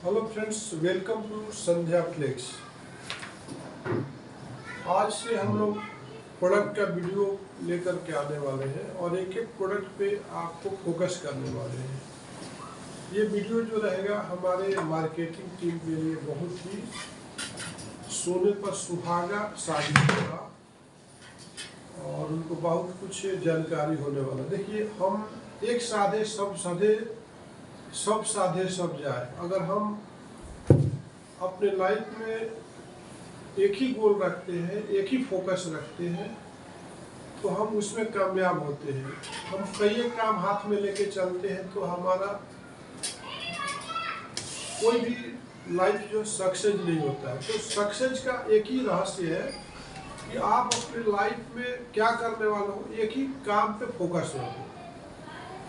Hello friends, welcome to Sandhya Flex. आज से हम लोग प्रोडक्ट का वीडियो लेकर के आने वाले हैं और एक एक प्रोडक्ट पे आपको फोकस करने वाले हैं। ये वीडियो जो रहेगा हमारे मार्केटिंग टीम के लिए बहुत ही सोने पर सुहागा साबित होगा और उनको बहुत कुछ जानकारी होने वाला। देखिए, हम एक साधे सब साधे सब जाए। अगर हम अपने लाइफ में एक ही गोल रखते हैं, एक ही फोकस रखते हैं, तो हम उसमें कामयाब होते हैं। हम कई काम हाथ में लेके चलते हैं तो हमारा कोई भी लाइफ जो सक्सेस नहीं होता है। तो सक्सेस का एक ही रहस्य है कि आप अपने लाइफ में क्या करने वाले हो, एक ही काम पे फोकस रहो।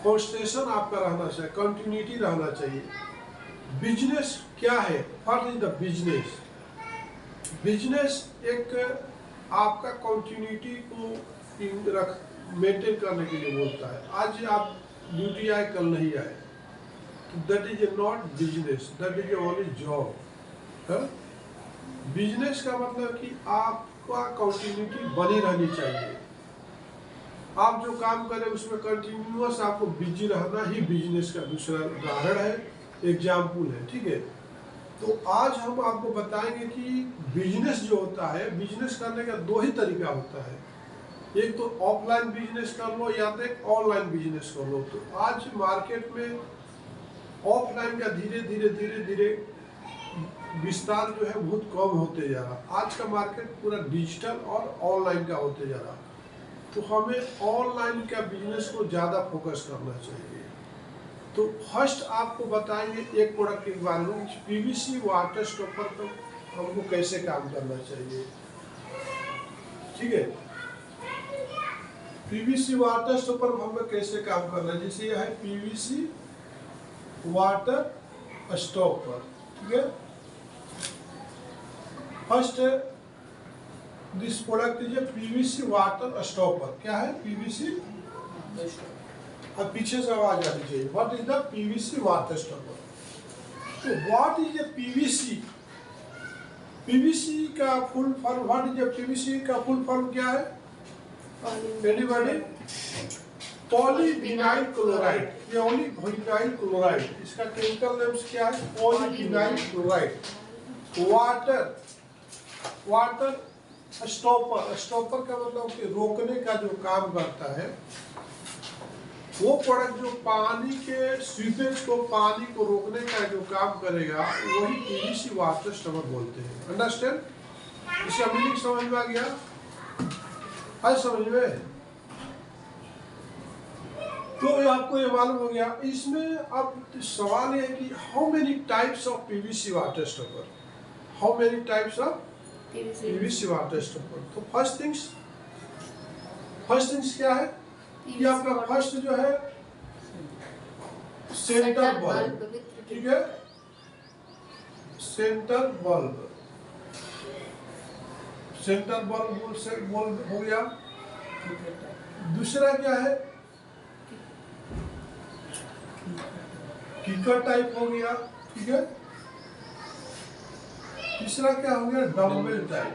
कॉन्सेंट्रेशन आपका रहना चाहिए, कंटिन्यूटी रहना चाहिए। बिजनेस क्या है? What is the business? Business एक आपका कंटिन्यूटी को मेंटेन करने के लिए बोलता है। आज आप ड्यूटी आए, कल नहीं आए, तो that is not business, that is only job. Business का मतलब कि आपका कंटिन्यूटी बनी रहनी चाहिए। आप जो काम करें उसमें कंटिन्यूअस आपको बिजी रहना ही बिजनेस का दूसरा उदाहरण है, एग्जाम्पल है। ठीक है, तो आज हम आपको बताएंगे कि बिजनेस जो होता है, बिजनेस करने का दो ही तरीका होता है। एक तो ऑफलाइन बिजनेस कर लो या तो एक ऑनलाइन बिजनेस कर लो। तो आज मार्केट में ऑफलाइन का धीरे धीरे विस्तार जो है बहुत कम होते जा रहा। आज का मार्केट पूरा डिजिटल और ऑनलाइन का होते जा रहा। तो हमें ऑनलाइन का बिजनेस को ज़्यादा फोकस करना चाहिए। तो फर्स्ट आपको बताएंगे एक प्रोडक्ट के बारे में, पीवीसी वाटर स्टॉपर पर हमको कैसे काम करना चाहिए। ठीक है, पीवीसी वाटर स्टॉपर हमें कैसे काम करना है। जैसे यह है पीवीसी वाटर स्टॉपर। ठीक है, first this product is a PVC water stopper. क्या है? पीवीसी। अब पीछे से आवाज आनी चाहिए। What is the PVC water stopper? तो what is a PVC? PVC का full form, what is a PVC का फुल फॉर्म क्या है? एनीबॉडी? Polyvinyl chloride. ये पॉलीविनाइल क्लोराइड, इसका केमिकल नेम्स क्या है? Polyvinyl chloride. Water stopper. Stopper का मतलब कि रोकने का जो काम करता है। वो प्रोडक्ट जो पानी के सीपेज को, पानी को रोकने का जो काम करेगा, वही पीवीसी वाटर स्टॉपर बोलते हैं। अंडरस्टैंड? इसका मीनिंग समझ में आ गया? आज समझ में? तो आपको ये मालूम हो गया। इसमें अब सवाल ये है कि how many types of PVC water stopper? How many types of PVC water stopper? तो फर्स्ट थिंग्स क्या है कि आपका फर्स्ट जो है सेंटर बल्ब। ठीक है, सेंटर बल्ब हो गया। दूसरा क्या है? किकर टाइप हो गया। ठीक है, तीसरा क्या हो गया? Dumbbell type.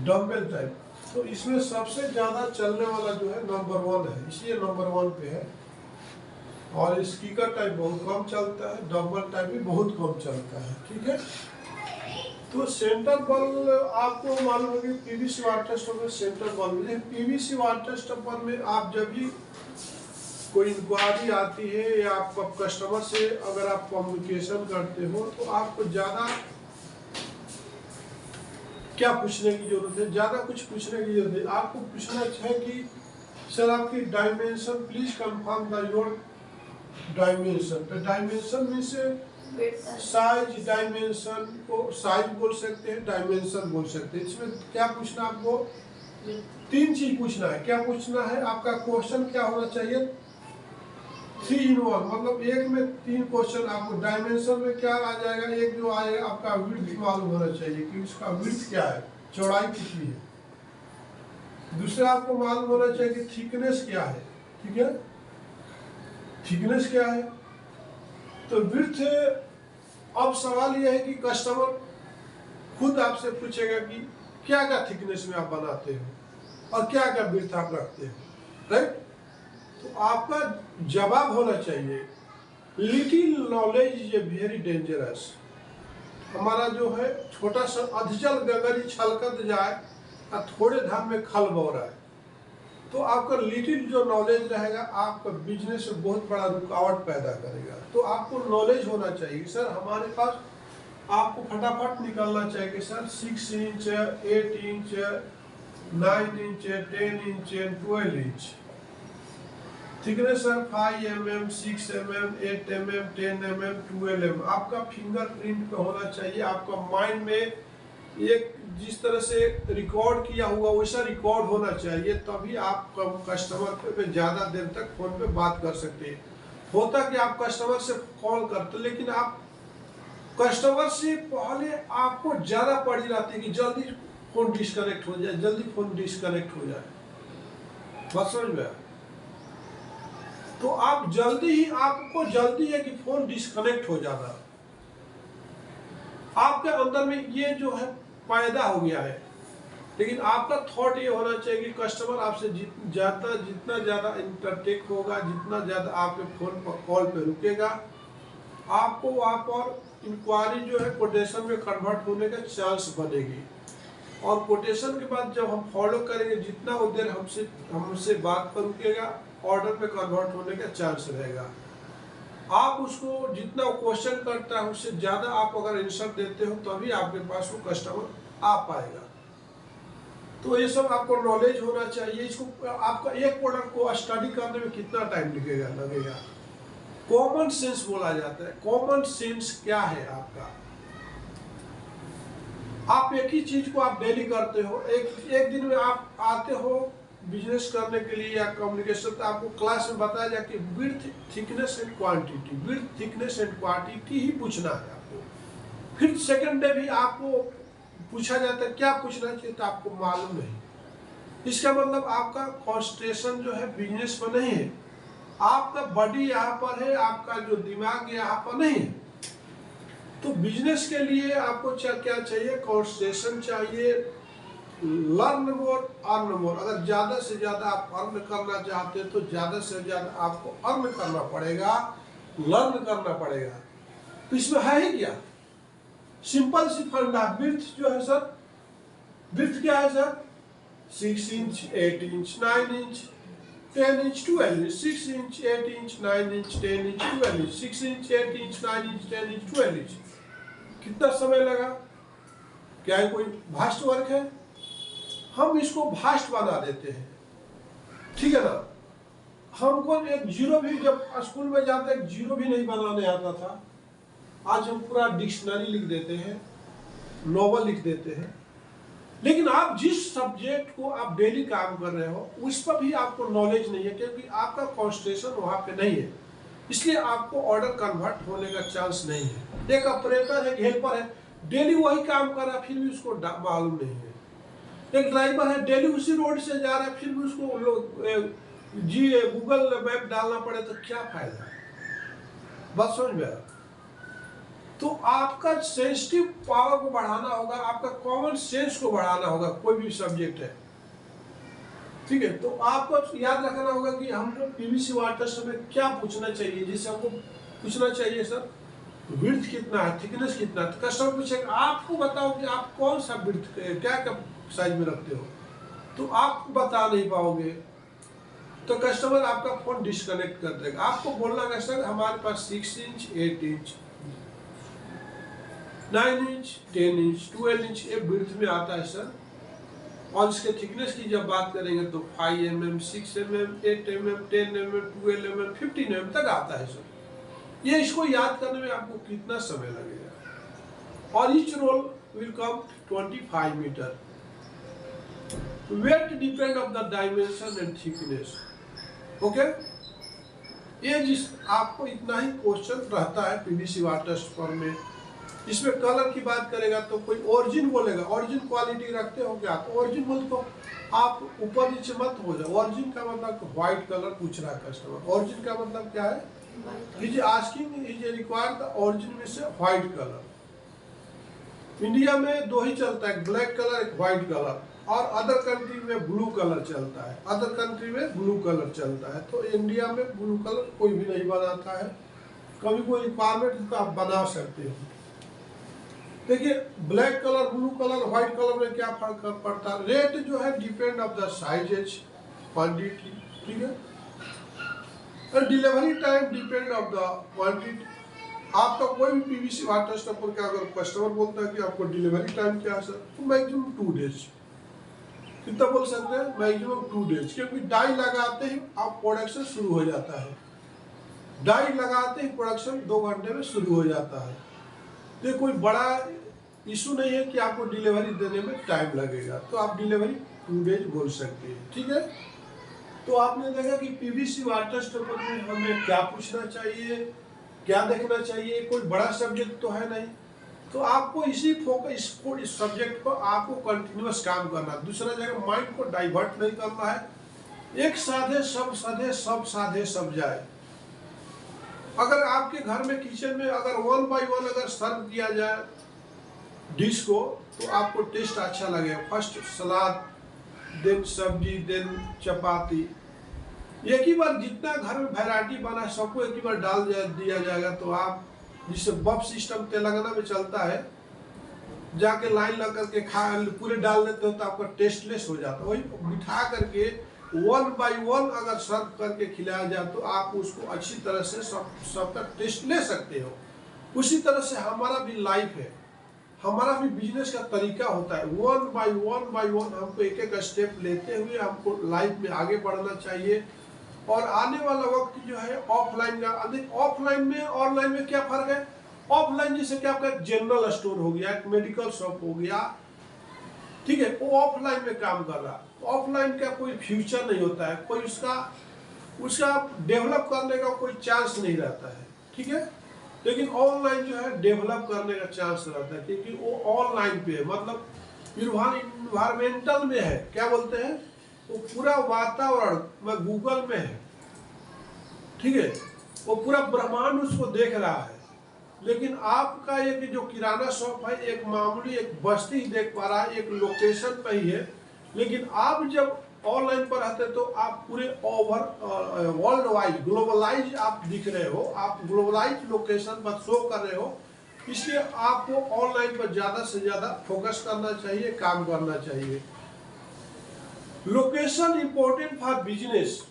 Dumbbell type. तो इसमें सबसे ज्यादा चलने वाला जो है नंबर 1 है, इसलिए नंबर 1 पे है। और स्पीकर टाइप बहुत कम चलता है, डम्बल टाइप भी बहुत कम चलता है। ठीक है, तो सेंटर बल्ब आपको मालूम होगी PVC water stopper centre bulb. PVC water stopper में आप जब भी कोई इंक्वायरी आती है या आप कस्टमर से अगर आप कम्युनिकेशन करते हो, तो आपको ज़्यादा क्या पूछने की जरूरत है? ज़्यादा कुछ पूछने की जरूरत है। आपको पूछना है कि सर आपकी dimension, please confirm the your dimension. तो डायमेंशन में से साइज, डायमेंशन को साइज बोल सकते हैं, डायमेंशन बोल सकते हैं। इसमें क्या पूछना आपको? 3 चीज पूछना है। क्या पूछना है? आपका क्वेश्चन क्या होना चाहिए? 3 in 1, मतलब एक में 3 क्वेश्चन। आपको डायमेंशन में क्या आ जाएगा? एक जो आएगा आपका विड्थ मालूम होना चाहिए कि उसका विड्थ क्या है, चौड़ाई कितनी है। दूसरा आपको मालूम होना चाहिए कि थिकनेस क्या है, ठीक है, थिकनेस क्या है। तो विड्थ, अब सवाल यह है कि कस्टमर खुद आपसे पूछेगा कि क्या क्या थिकनेस में आप बनाते हो और क्या क्या विड्थ आप रखते हो, राइट। तो आपका जवाब होना चाहिए little knowledge is a very dangerous. हमारा जो है छोटा सा अधजल गगरी छलकत जाए और थोड़े धाम में खल बौरा है। तो आपका लिटिल जो नॉलेज रहेगा आपका बिजनेस में बहुत बड़ा रुकावट पैदा करेगा। तो आपको नॉलेज होना चाहिए सर, हमारे पास आपको फटाफट निकलना चाहिए कि sir 6 inch, 8 inch, 9 inch, 10 inch, 12 inch thickness है, 5 mm, 6 mm, 8 mm, 10 mm, 12 mm आपका फिंगरप्रिंट पे होना चाहिए। आपका माइंड में एक जिस तरह से रिकॉर्ड किया हुआ वैसा रिकॉर्ड होना चाहिए, तभी आप कस्टमर पे ज़्यादा देर तक फ़ोन पे बात कर सकते हैं। होता कि आप कस्टमर से कॉल करते, लेकिन आप कस्टमर से पहले आपको ज़्यादा पड़ी रहती है कि जल्दी फ़ोन डिस्कनेक्ट हो जाए, जल्दी फ़ोन डिस्कनेक्ट हो जाए, बात समझ में। तो आप जल्दी ही, आपको जल्दी है कि फोन डिस्कनेक्ट हो जाना, आपके अंदर में ये जो है पैदा हो गया है। लेकिन आपका थॉट ये होना चाहिए कि कस्टमर आपसे जितना ज़्यादा इंटरटेक होगा, जितना ज़्यादा आपके फोन पर कॉल पे रुकेगा, आपको वहाँ पर इंक्वायरी जो है कोटेशन में कन्वर्ट होने का चांस बनेगी। और कोटेशन के बाद जब हम फॉलो करेंगे, जितना वो देर हमसे बात पर रुकेगा, ऑर्डर पे कन्वर्ट होने का चांस रहेगा। आप उसको जितना क्वेश्चन करता है उससे ज़्यादा आप अगर आंसर देते हो तभी आपके पास वो कस्टमर आ पाएगा। तो ये सब आपको नॉलेज होना चाहिए। इसको आपका एक प्रोडक्ट को स्टडी करने में कितना टाइम लगेगा। कॉमन सेंस बोला जाता है। कॉमन सेंस क्या है आपका? आप एक ही चीज को आप डेली करते हो, एक दिन में आप आते हो बिजनेस करने के लिए या कम्युनिकेशन, तो आपको क्लास में बताया जाए कि width, thickness and quantity, width, thickness and quantity ही पूछना है आपको। फिर सेकंड डे भी आपको पूछा जाता है, क्या पूछना चाहिए तो आपको मालूम नहीं। इसका मतलब आपका कॉन्सेंट्रेशन जो है बिजनेस पर नहीं है, आपका बॉडी यहाँ पर है, आपका जो दिमाग यहाँ पर नहीं है। तो बिजनेस के लिए आपको क्या चाहिए? कॉन्सेंट्रेशन चाहिए, लर्न मोर, अर्न मोर। अगर ज़्यादा से ज़्यादा आप अर्न करना चाहते हैं तो ज़्यादा से ज़्यादा आपको अर्न करना पड़ेगा, लर्न करना पड़ेगा। तो इसमें है ही क्या? सिंपल सी फंडा। विड्थ जो है सर, विड्थ क्या है sir? 6 inch, 8 inch, 9 inch, 10 inch, 12 inch, 6 inch, 8 inch, 9 inch, 10 inch, 12 inch, 6 inch, 8 inch, 9 inch, 10 inch, 12 inch. कितना समय लगा? क्या है कोई भास्ट वर्क है? हम इसको भास्ट बना देते हैं, ठीक है ना। हमको एक जीरो भी, जब स्कूल में जाते एक जीरो भी नहीं बनाने आता था, आज हम पूरा डिक्शनरी लिख देते हैं, नॉवल लिख देते हैं। लेकिन आप जिस सब्जेक्ट को आप डेली काम कर रहे हो उस पर भी आपको नॉलेज नहीं है, क्योंकि आपका कॉन्सेंट्रेशन वहाँ पे नहीं है, इसलिए आपको ऑर्डर कन्वर्ट होने का चांस नहीं है। एक ऑपरेटर है, हेल्पर है, डेली वही काम कर रहा है, फिर भी उसको मालूम नहीं है। एक ड्राइवर है, डेली उसी रोड से जा रहा है, फिर भी उसको गूगल मैप डालना पड़े तो क्या फायदा? बस समझ में आया। तो आपका सेंसिटिव पावर को बढ़ाना होगा, आपका कॉमन सेंस को बढ़ाना होगा, कोई भी सब्जेक्ट है, ठीक है। तो आपको याद रखना होगा कि हमको पीवीसी वाटर में क्या पूछना चाहिए। जैसे हमको पूछना चाहिए सर विड्थ कितना है, थिकनेस कितना है, तो कस्टमर पूछेगा आपको बताओ कि आप कौन सा विड्थ क्या क्या साइज में रखते हो, तो आप बता नहीं पाओगे, तो कस्टमर आपका फोन डिस्कनेक्ट कर देगा। आपको बोलना है सर हमारे पास 6 inch, 8 inch, 9 inch, 10 inch, 12 inch ये विड्थ में आता है सर। और इसके थिकनेस की जब बात करेंगे तो 5 mm, 6 mm, 8 mm, 10 mm, 12 mm, 15 mm तक आता है सर। ये इसको याद करने में आपको कितना समय लगेगा? और each roll will come 25 metre. Weight depend of the dimension and thickness. Okay, ये जिस आपको इतना ही क्वेश्चन रहता है पीवीसी वाटर पर में इसमें कलर की बात करेगा तो कोई ओरिजिन बोलेगा, ओरिजिन क्वालिटी रखते हो क्या, तो ओरिजिन बोल तो आप ऊपर नीचे मत हो जाओ। ओरिजिन का मतलब व्हाइट कलर पूछ रहा है कस्टमर, ओरिजिन का मतलब क्या है, is asking is required the origin में से व्हाइट कलर। इंडिया में दो ही चलता है, ब्लैक कलर एक व्हाइट कलर, और अदर कंट्री में ब्लू कलर चलता है, अदर कंट्री में ब्लू कलर चलता है। तो इंडिया में ब्लू कलर कोई भी नहीं बनाता है, कभी कोई रिक्वायरमेंट तो आप बना सकते हो। देखिए black colour, blue colour, white colour में क्या फर्क पड़ता है, रेट जो है depend of the sizes, quantity, ठीक है, और delivery time depend of the quantity. आपका कोई भी पीवीसी वाटर स्टॉपर का अगर कस्टमर बोलता है कि आपको डिलीवरी टाइम क्या है सर, तो मैक्सिमम 2 डेज, कितना बोल सकते हैं, मैक्सिमम 2 डेज, क्योंकि डाई लगाते ही आप प्रोडक्शन शुरू हो जाता है, डाई लगाते ही प्रोडक्शन 2 घंटे में शुरू हो जाता है। तो कोई बड़ा इशू नहीं है कि आपको डिलीवरी देने में टाइम लगेगा, तो आप डिलीवरी 2 डेज बोल सकते हैं, ठीक है। तो आपने देखा कि पीवीसी वाटर स्टॉपर में हमें क्या पूछना चाहिए, क्या देखना चाहिए, कोई बड़ा सब्जेक्ट तो है नहीं, तो आपको इसी फोकस, इस सब्जेक्ट पर आपको कंटिन्यूअस काम करना, दूसरा जगह माइंड को डाइवर्ट नहीं करना है। एक साधे सब साधे, सब साधे सब जाए। अगर आपके घर में किचन में अगर 1 बाय 1 अगर सर्व किया जाए डिश को, तो आपको टेस्ट अच्छा लगेगा। फर्स्ट सलाद, देन सब्जी, देन चपाती, एक ही बार जितना घर में वैरायटी बना है सबको एक ही बार डाल दिया जाएगा, तो आप जिससे बफ सिस्टम तेलंगाना में चलता है, जाके लाइन लग करके खा पूरे डाल देते हो तो आपका टेस्टलेस हो जाता है। वही बिठा करके 1 बाय 1 अगर सर्व करके खिलाया जाए तो आप उसको अच्छी तरह से सबका टेस्ट ले सकते हो। उसी तरह से हमारा भी लाइफ है, हमारा भी बिजनेस का तरीका होता है। 1 बाय 1 हमको एक एक स्टेप लेते हुए हमको लाइफ में आगे बढ़ना चाहिए। और आने वाला वक्त जो है ऑफलाइन का, ऑफलाइन में ऑनलाइन में क्या फर्क है, ऑफलाइन जैसे कि आपका जनरल स्टोर हो गया, एक मेडिकल शॉप हो गया, ठीक है, वो ऑफलाइन में काम कर रहा, ऑफलाइन का कोई फ्यूचर नहीं होता है, कोई उसका डेवलप करने का कोई चांस नहीं रहता है, ठीक है। लेकिन ऑनलाइन जो है डेवलप करने का चांस रहता है, क्योंकि वो ऑनलाइन पे है, मतलब इन्वायरमेंटल में है, क्या बोलते हैं, वो पूरा वातावरण में गूगल में है, ठीक है, वो पूरा ब्रह्मांड उसको देख रहा है। लेकिन आपका एक जो किराना शॉप है, एक मामूली एक बस्ती ही देख पा रहा है, एक लोकेशन पे ही है। लेकिन आप जब ऑनलाइन पर रहते तो आप पूरे ओवर वर्ल्ड वाइड ग्लोबलाइज आप दिख रहे हो, आप ग्लोबलाइज लोकेशन पर शो कर रहे हो, इसलिए आपको ऑनलाइन पर ज़्यादा से ज़्यादा फोकस करना चाहिए, काम करना चाहिए। लोकेशन इंपॉर्टेंट फॉर बिजनेस,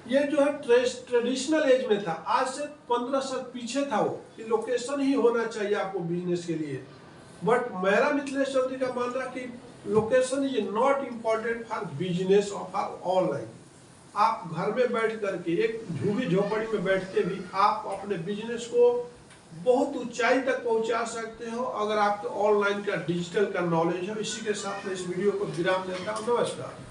ये जो है ट्रेडिशनल एज में था, आज से 15 साल पीछे था वो कि लोकेशन ही होना चाहिए आपको बिजनेस के लिए। बट मेरा मिथिलेश चौधरी का मानना कि location is not important for business और फॉर ऑनलाइन। आप घर में बैठ करके एक झुग्गी झोपड़ी में बैठ के भी आप अपने बिजनेस को बहुत ऊंचाई तक पहुंचा सकते हो, अगर आपको ऑनलाइन का डिजिटल का नॉलेज है। इसी के साथ मैं इस वीडियो को विराम देता हूँ। नमस्कार।